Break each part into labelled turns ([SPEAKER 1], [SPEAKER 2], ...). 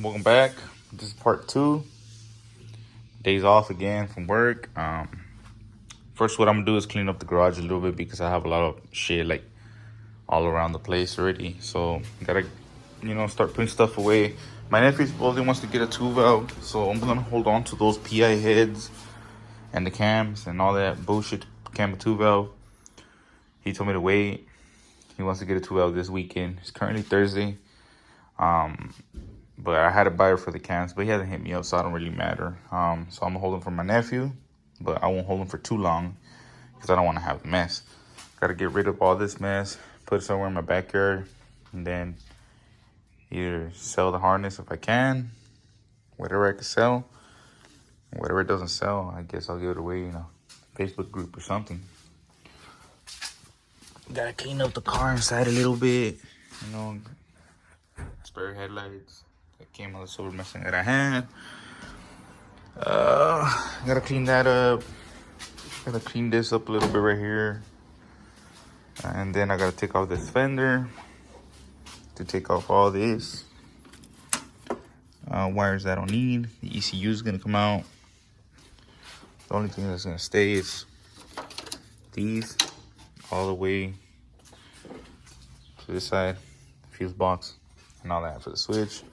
[SPEAKER 1] Welcome back. This is part two. Days off again from work. First, what I'm gonna do is clean up the garage a little bit because I have a lot of shit like all around the place already. So gotta, start putting stuff away. My nephew supposedly wants to get a two valve, so I'm gonna hold on to those PI heads and the cams and all that bullshit. Cam two valve. He told me to wait. He wants to get a two valve this weekend. It's currently Thursday. But I had a buyer for the cans, but he hasn't hit me up, so I don't really matter. So I'm gonna hold them for my nephew, but I won't hold them for too long because I don't want to have a mess. Gotta get rid of all this mess, put it somewhere in my backyard, and then either sell the harness if I can, whatever I can sell. Whatever it doesn't sell, I guess I'll give it away, Facebook group or something. Gotta clean up the car inside a little bit, spare headlights. That came on the silver Mustang that I had. Gotta clean that up. Gotta clean this up a little bit right here. And then I gotta take off this fender to take off all this. Wires that I don't need. The ECU is gonna come out. The only thing that's gonna stay is these all the way to this side, fuse box, and all that for the switch.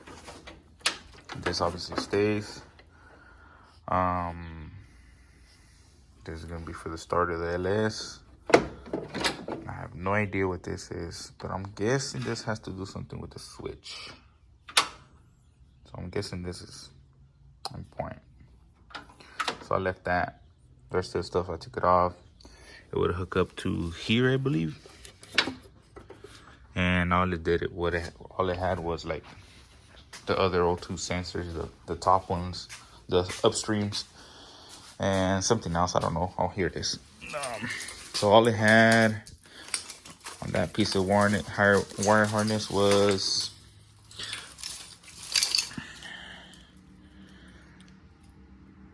[SPEAKER 1] This obviously stays. This is gonna be for the start of the LS. I have no idea what this is, but I'm guessing this has to do something with the switch. So I'm guessing this is on point. So I left that. The rest of the stuff I took it off. It would hook up to here, I believe. And all it had was like the other O2 sensors, the top ones, the upstreams, and something else. I don't know. Oh, here it is. So all it had on that piece of wire harness was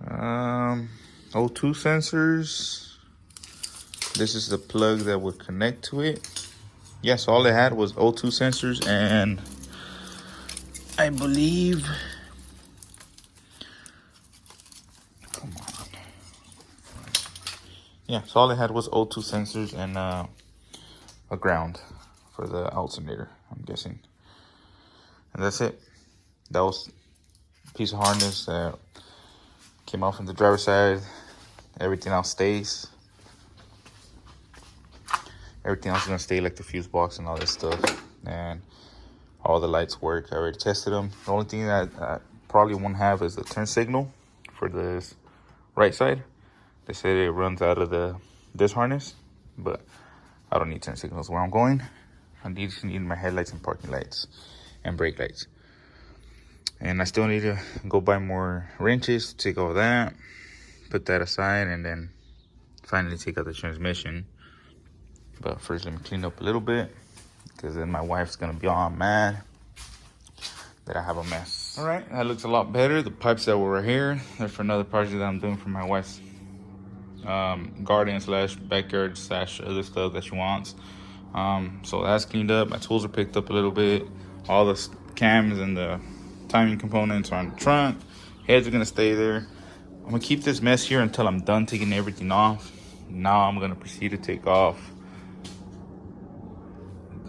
[SPEAKER 1] O2 sensors. This is the plug that would connect to it. Yes, all it had was O2 sensors, and I believe, come on. Yeah, so all it had was O2 sensors and a ground for the alternator, I'm guessing. And that's it. That was a piece of harness that came off from the driver's side. Everything else stays. Everything else is gonna stay, like the fuse box and all this stuff. And all the lights work. I already tested them. The only thing that I probably won't have is the turn signal for this right side. They said it runs out of this harness, but I don't need turn signals where I'm going. I just need my headlights and parking lights and brake lights. And I still need to go buy more wrenches to take all that, put that aside, and then finally take out the transmission. But first, let me clean up a little bit, because then my wife's gonna be all mad that I have a mess. All right, that looks a lot better. The pipes that were here, they're for another project that I'm doing for my wife's garden / backyard / other stuff that she wants. So that's cleaned up. My tools are picked up a little bit. All the cams and the timing components are on the trunk. Heads are gonna stay there. I'm gonna keep this mess here until I'm done taking everything off. Now I'm gonna proceed to take off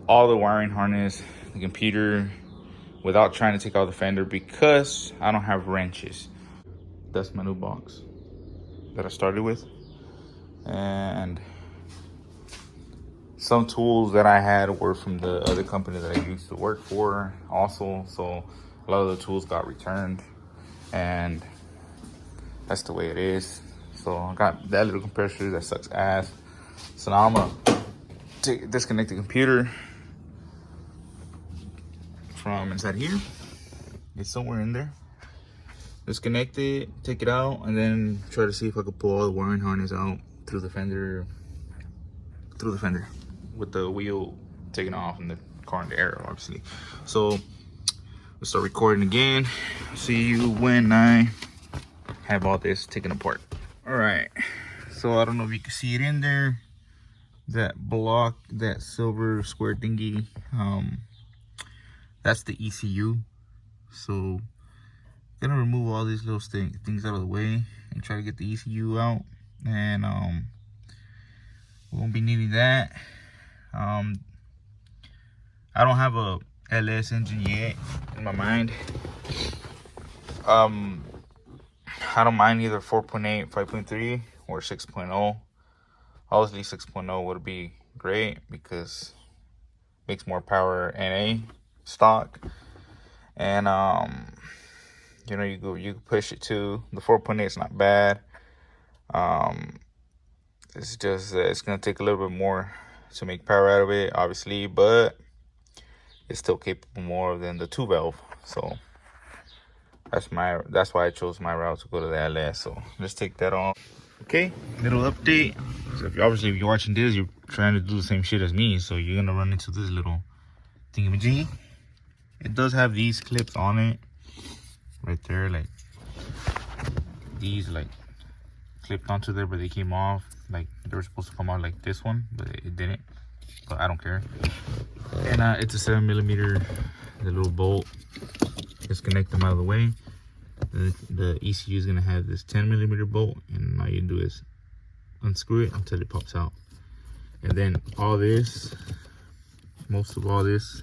[SPEAKER 1] all the wiring harness, the computer, without trying to take out the fender because I don't have wrenches. That's my new box that I started with. And some tools that I had were from the other company that I used to work for also. So a lot of the tools got returned, and that's the way it is. So I got that little compressor that sucks ass. So now I'm gonna disconnect the computer from inside here. It's somewhere in there. Disconnect it, take it out, and then try to see if I could pull all the wiring harness out through the fender with the wheel taken off and the car in the air, obviously. So let's start recording again. See you when I have all this taken apart. All right, so I don't know if you can see it in there, that block, that silver square thingy, that's the ECU. So gonna remove all these little things out of the way and try to get the ECU out. And we won't be needing that. I don't have a LS engine yet in my mind. I don't mind either 4.8, 5.3, or 6.0. Obviously 6.0 would be great because it makes more power NA stock. And you know, you push it to the 4.8. It's not bad. It's just it's gonna take a little bit more to make power out of it, obviously, but it's still capable more than the 2-valve. So that's why I chose my route to go to the LS. So let's take that off. Okay, little update. So if you're watching this, you're trying to do the same shit as me, so you're gonna run into this little thingamajiggy. It does have these clips on it right there, like these, like clipped onto there, but they came off. Like they were supposed to come out like this one, but it didn't. But I don't care. And it's a 7mm. The little bolt. Disconnect them out of the way. The ECU is gonna have this 10mm bolt, and all you do is unscrew it until it pops out. And then all this, most of all this,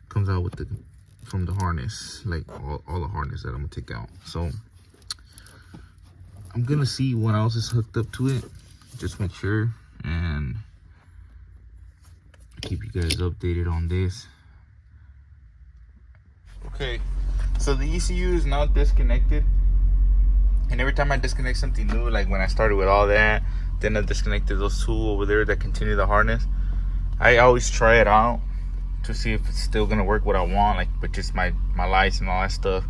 [SPEAKER 1] comes out with from the harness, like all the harness that I'm gonna take out. So I'm gonna see what else is hooked up to it, just make sure, and keep you guys updated on this. Okay, so the ECU is now disconnected, and every time I disconnect something new, like when I started with all that, then I disconnected those two over there that continue the harness. I always try it out to see if it's still gonna work what I want, like with just my lights and all that stuff.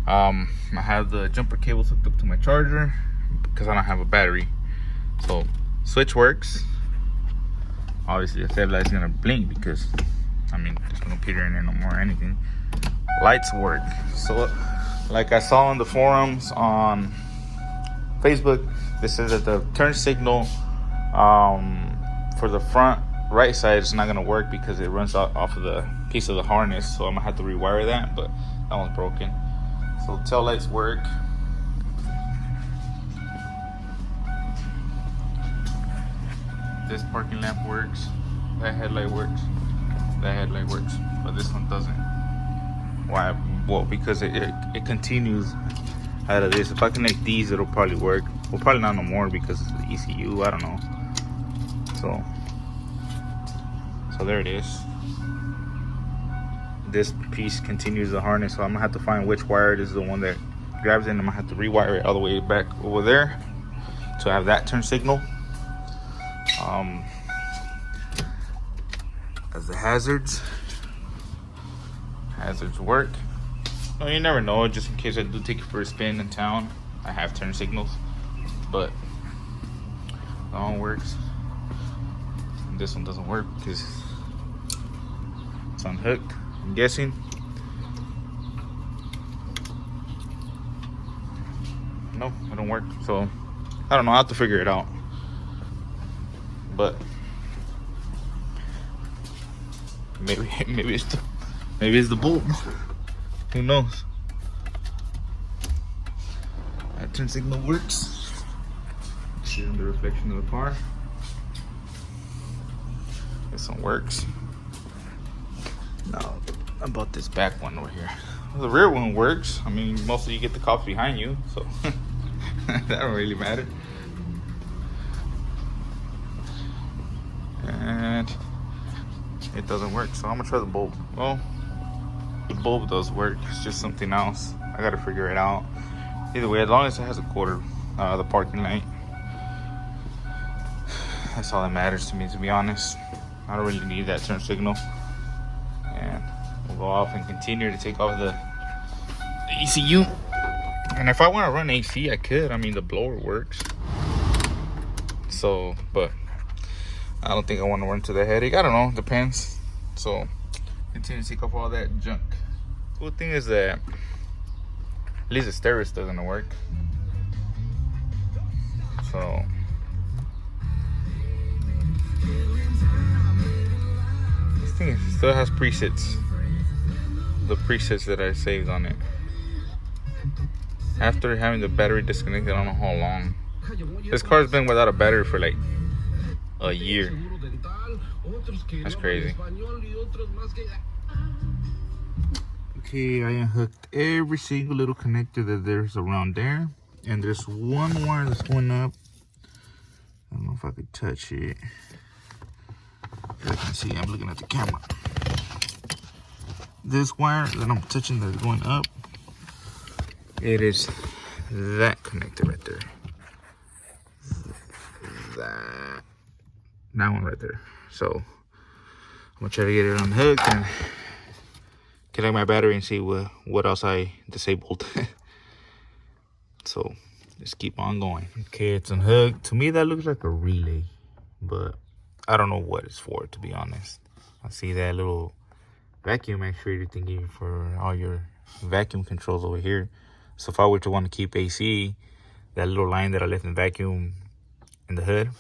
[SPEAKER 1] I have the jumper cables hooked up to my charger because I don't have a battery. So switch works. Obviously the headlight's gonna blink because I mean there's no computer in there no more or anything. Lights work. So like I saw on the forums on Facebook, this says that the turn signal for the front right side is not gonna work because it runs off of the piece of the harness. So I'm gonna have to rewire that, but that one's broken. So tail lights work. This parking lamp works. That headlight works. That headlight works, but this one doesn't. Why? Well, because it continues out of this. If I connect these, it'll probably work. Well, probably not no more because it's the ECU. I don't know. So there it is. This piece continues the harness, so I'm gonna have to find which wire is the one that grabs it, and I'm gonna have to rewire it all the way back over there to have that turn signal. As the hazards work. Well, you never know, just in case I do take it for a spin in town, I have turn signals, but that one works. And this one doesn't work because it's unhooked, I'm guessing. No, it don't work. So I don't know, I'll have to figure it out. But maybe it's the bolt. Who knows? That turn signal works. See the reflection of the car. This one works. Now about this back one over here. Well, the rear one works. I mean, mostly you get the cops behind you, so that don't really matter. And it doesn't work, so I'm gonna try the bulb. Well, the bulb does work, it's just something else. I gotta figure it out. Either way, as long as it has a quarter, the parking light, that's all that matters to me, to be honest. I don't really need that turn signal. And we'll go off and continue to take off the ECU. And if I want to run AC, I could. I mean, the blower works. So, but I don't think I want to run to the headache. I don't know, depends. So continue to take off all that junk. Cool thing is that at least the stereo still gonna work. So this thing still has presets. the presets that I saved on it. After having the battery disconnected, I don't know how long. This car's been without a battery for like a year. That's crazy. Okay, I unhooked every single little connector that there's around there. And there's one wire that's going up. I don't know if I could touch it. I can see, I'm looking at the camera. This wire that I'm touching that's going up, it is that connector right there. That one right there. So I'm gonna try to get it unhooked and connect my battery and see what else I disabled. So just keep on going. Okay, it's unhooked. To me that looks like a relay, but I don't know what it's for, to be honest. I see that little vacuum actuator thingy for all your vacuum controls over here. So if I were to want to keep AC, that little line that I left in vacuum in the hood,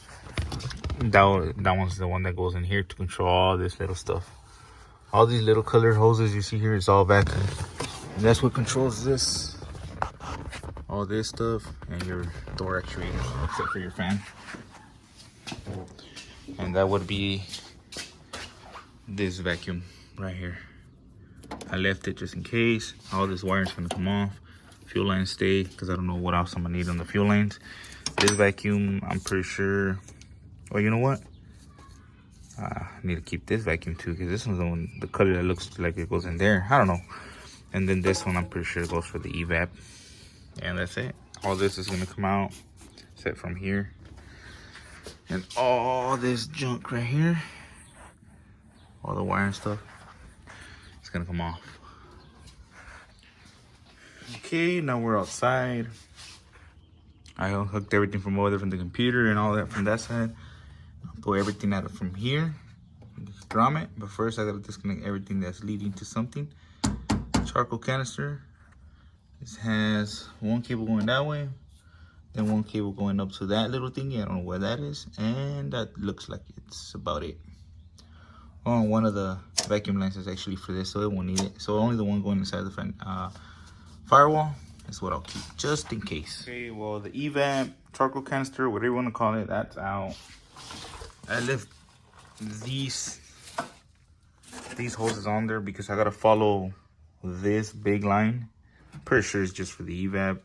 [SPEAKER 1] that one's the one that goes in here to control all this little stuff. All these little colored hoses you see here is all vacuum. And that's what controls this. All this stuff and your door actuators, except for your fan. And that would be this vacuum right here. I left it just in case. All this wire is gonna come off. Fuel lines stay, because I don't know what else I'm gonna need on the fuel lines. This vacuum, I'm pretty sure. Oh, you know what? I need to keep this vacuum too, because this one's the one, the color that looks like it goes in there. I don't know. And then this one, I'm pretty sure goes for the evap. And that's it. All this is gonna come out, except from here. And all this junk right here, all the wire and stuff, it's gonna come off. Okay, now we're outside. I unhooked everything from over there from the computer and all that from that side. I'll pull everything out from here, just grommet. But first I gotta disconnect everything that's leading to something. Charcoal canister. This has one cable going that way, then one cable going up to that little thingy. I don't know where that is, and that looks like it's about it. Oh, one of the vacuum lines is actually for this, so it won't need it. So only the one going inside the firewall is what I'll keep, just in case. Okay, well, the evap, charcoal canister, whatever you want to call it, that's out. I left these hoses on there because I gotta follow this big line. Pretty sure it's just for the evap.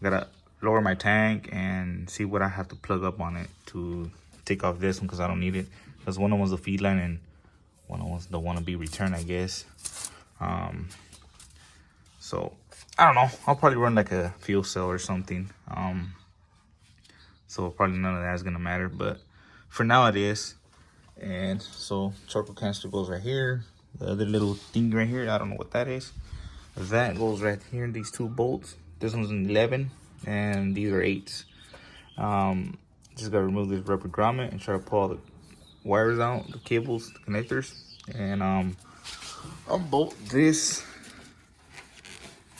[SPEAKER 1] Gotta lower my tank and see what I have to plug up on it to take off this one, because I don't need it. Because one of them's the feed line and one of them's the one to be returned, I guess. So I don't know. I'll probably run like a fuel cell or something. So probably none of that is gonna matter, but for now it is. And so charcoal canister goes right here. The other little thing right here, I don't know what that is. That goes right here in these two bolts. This one's an 11 and these are 8s. Just gotta remove this rubber grommet and try to pull all the wires out, the cables, the connectors, and unbolt this.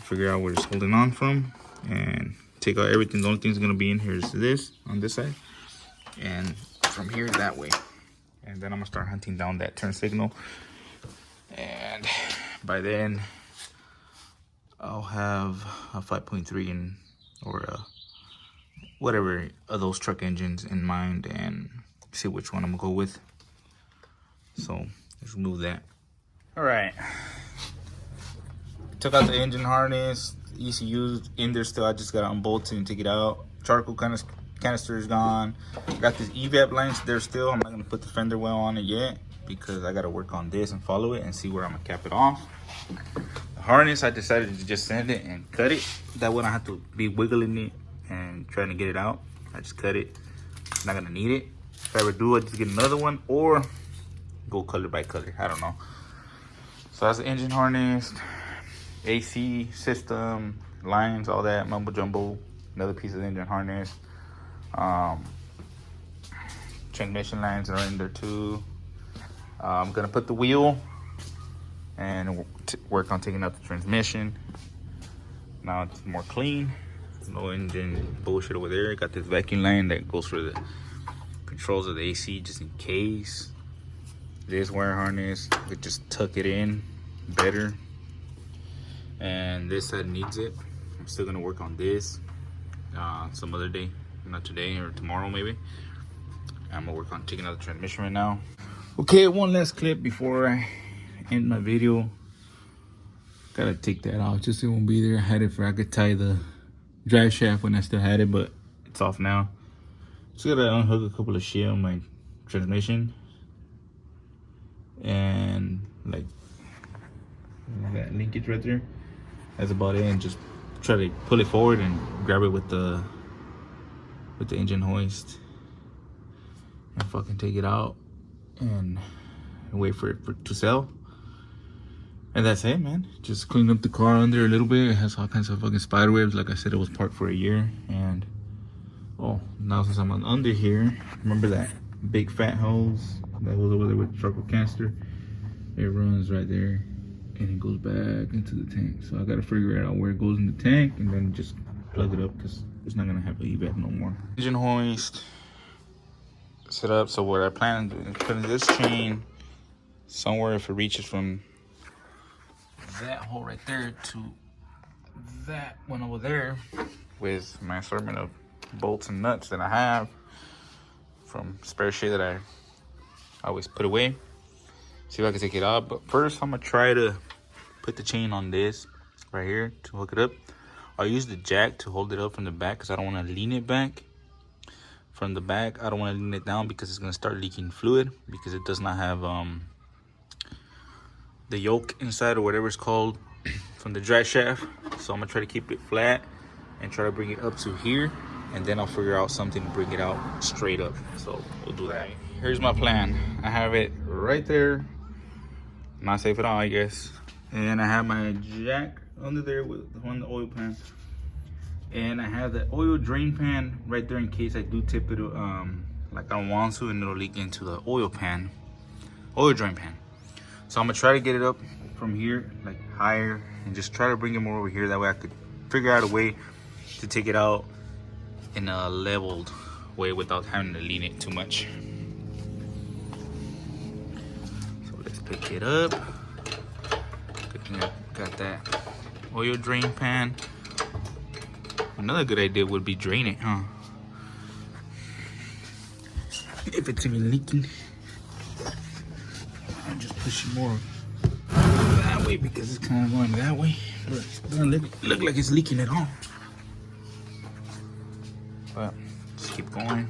[SPEAKER 1] Figure out where it's holding on from and take out everything. The only thing that's gonna be in here is this on this side, and from here that way. And then I'm gonna start hunting down that turn signal, and by then I'll have a 5.3 in, or whatever of those truck engines in mind, and see which one I'm gonna go with. So let's remove that. All right, took out the engine harness, ECU in there still. I just gotta unbolt it and take it out. Charcoal canister is gone. Got this evap lines there still. I'm not gonna put the fender well on it yet because I gotta work on this and follow it and see where I'm gonna cap it off. The harness, I decided to just sand it and cut it. That way I don't have to be wiggling it and trying to get it out. I just cut it. Not gonna need it. If I ever do, I just get another one or go color by color. I don't know. So that's the engine harness, AC system, lines, all that mumbo jumbo. Another piece of the engine harness. Transmission lines are in there too. I'm gonna put the wheel and work on taking out the transmission. Now it's more clean. No engine bullshit over there. Got this vacuum line that goes for the controls of the AC just in case. This wire harness, I could just tuck it in better and this side needs it. I'm still gonna work on this some other day, not today or tomorrow maybe. I'm gonna work on taking out the transmission right now. Okay, one last clip before I end my video. Gotta take that off just so it won't be there. I had it for I could tie the drive shaft when I still had it, but it's off now. Just gotta unhook a couple of shit on my transmission, and like that linkage right there. That's about it. And just try to pull it forward and grab it with the engine hoist, and fucking take it out and wait for it to sell. And that's it, man. Just clean up the car under a little bit. It has all kinds of fucking spider webs. Like I said, it was parked for a year. And oh, now since I'm under here, remember that big fat hose that was over there with the charcoal canister? It runs right there and it goes back into the tank. So I gotta figure out where it goes in the tank and then just plug it up, because it's not gonna have a evap no more. Engine hoist set up. So what I plan on putting this chain somewhere, if it reaches from that hole right there to that one over there, with my assortment of bolts and nuts that I have from spare shit that I always put away. See if I can take it out. But first I'm gonna try to put the chain on this right here to hook it up. I'll use the jack to hold it up from the back because I don't want to lean it back from the back. I don't want to lean it down because it's gonna start leaking fluid, because it does not have the yoke inside or whatever it's called from the drive shaft. So I'm gonna try to keep it flat and try to bring it up to here, and then I'll figure out something to bring it out straight up. So we'll do that. Here's my plan. I have it right there, not safe at all, I guess. And I have my jack under there with on the oil pan, and I have the oil drain pan right there in case I do tip it like I don't want to, and it'll leak into the oil pan, oil drain pan. So I'm gonna try to get it up from here, like higher, and just try to bring it more over here. That way I could figure out a way to take it out in a leveled way without having to lean it too much. So let's pick it up. Got that oil drain pan. Another good idea would be drain it, huh? If it's even leaking. I'm just pushing more that way because it's kind of going that way, but it doesn't look like it's leaking at all. But just keep going.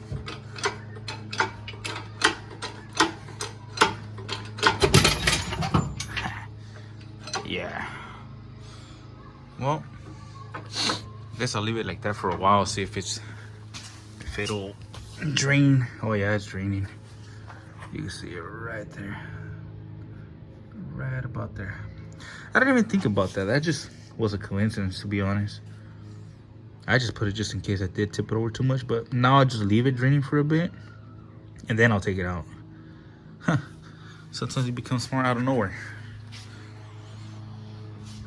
[SPEAKER 1] Yeah. Well, I guess I'll leave it like that for a while, see if it'll drain. Oh yeah, it's draining. You can see it right there. Right about there. I didn't even think about that. That just was a coincidence, to be honest. I just put it just in case I did tip it over too much, but now I'll just leave it draining for a bit and then I'll take it out. Huh. Sometimes you become smart out of nowhere.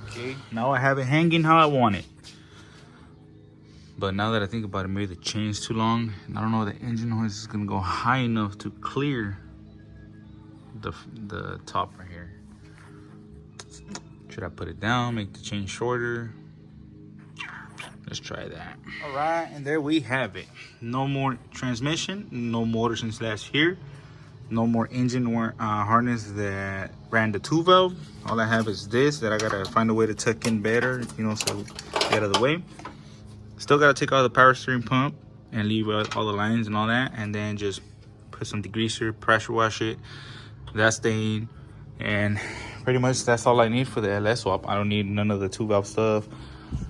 [SPEAKER 1] Okay, now I have it hanging how I want it. But now that I think about it, maybe the chain's too long, and I don't know if the engine hoist is gonna go high enough to clear the top right here. Should I put it down, make the chain shorter? Let's try that. All right, and there we have it. No more transmission, no motor since last year, no more engine harness that ran the 2-valve. All I have is this that I gotta find a way to tuck in better, you know, so get out of the way. Still gotta take out the power steering pump and leave out all the lines and all that, and then just put some degreaser, pressure wash it, that stain, and pretty much that's all I need for the LS swap. I don't need none of the 2-valve stuff.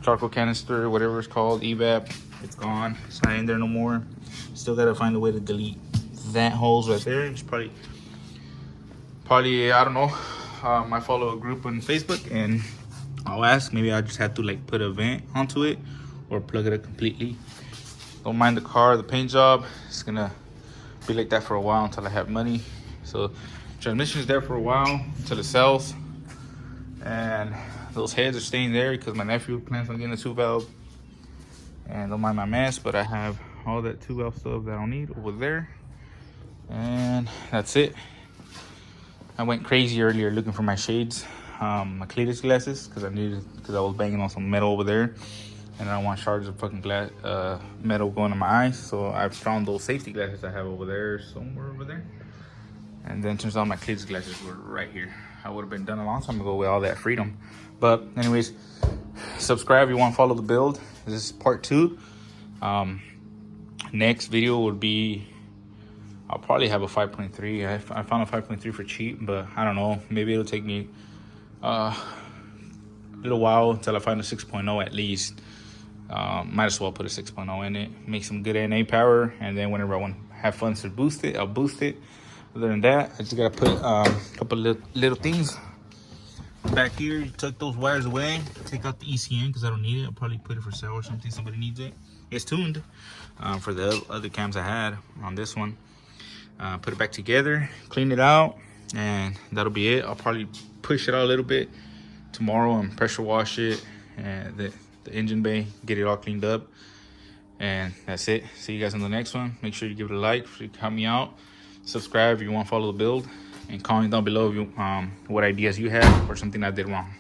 [SPEAKER 1] Charcoal canister, whatever it's called, evap, it's gone. It's not in there no more. Still gotta find a way to delete that hose right there. It's probably I don't know. I follow a group on Facebook, and I'll ask. Maybe I just have to like put a vent onto it or plug it up completely. Don't mind the car, the paint job. It's gonna be like that for a while until I have money. So transmission is there for a while until it sells, and those heads are staying there because my nephew plans on getting a 2-valve. And don't mind my mess, but I have all that 2-valve stuff that I don't need over there. And that's it. I went crazy earlier looking for my shades. my Cletus glasses because I was banging on some metal over there, and I don't want shards of fucking metal going in my eyes. So I found those safety glasses I have over there, somewhere over there. And then turns out my Cletus glasses were right here. I would have been done a long time ago with all that freedom. But anyways, subscribe if you want to follow the build. This is part 2. Next video would be, I'll probably have a 5.3. I found a 5.3 for cheap, but I don't know. Maybe it'll take me a little while until I find a 6.0 at least. Might as well put a 6.0 in it, make some good NA power, and then whenever I want to have fun to boost it, I'll boost it. Other than that, I just gotta put a couple little things back here. Tuck those wires away, take out the ECN because I don't need it. I'll probably put it for sale or something. Somebody needs it. It's tuned for the other cams I had on this one. Put it back together, clean it out, and that'll be it. I'll probably push it out a little bit tomorrow and pressure wash it and the engine bay, get it all cleaned up, and that's it. See you guys on the next one. Make sure you give it a like, help me out. Subscribe if you want to follow the build, and comment down below if you, what ideas you have or something I did wrong.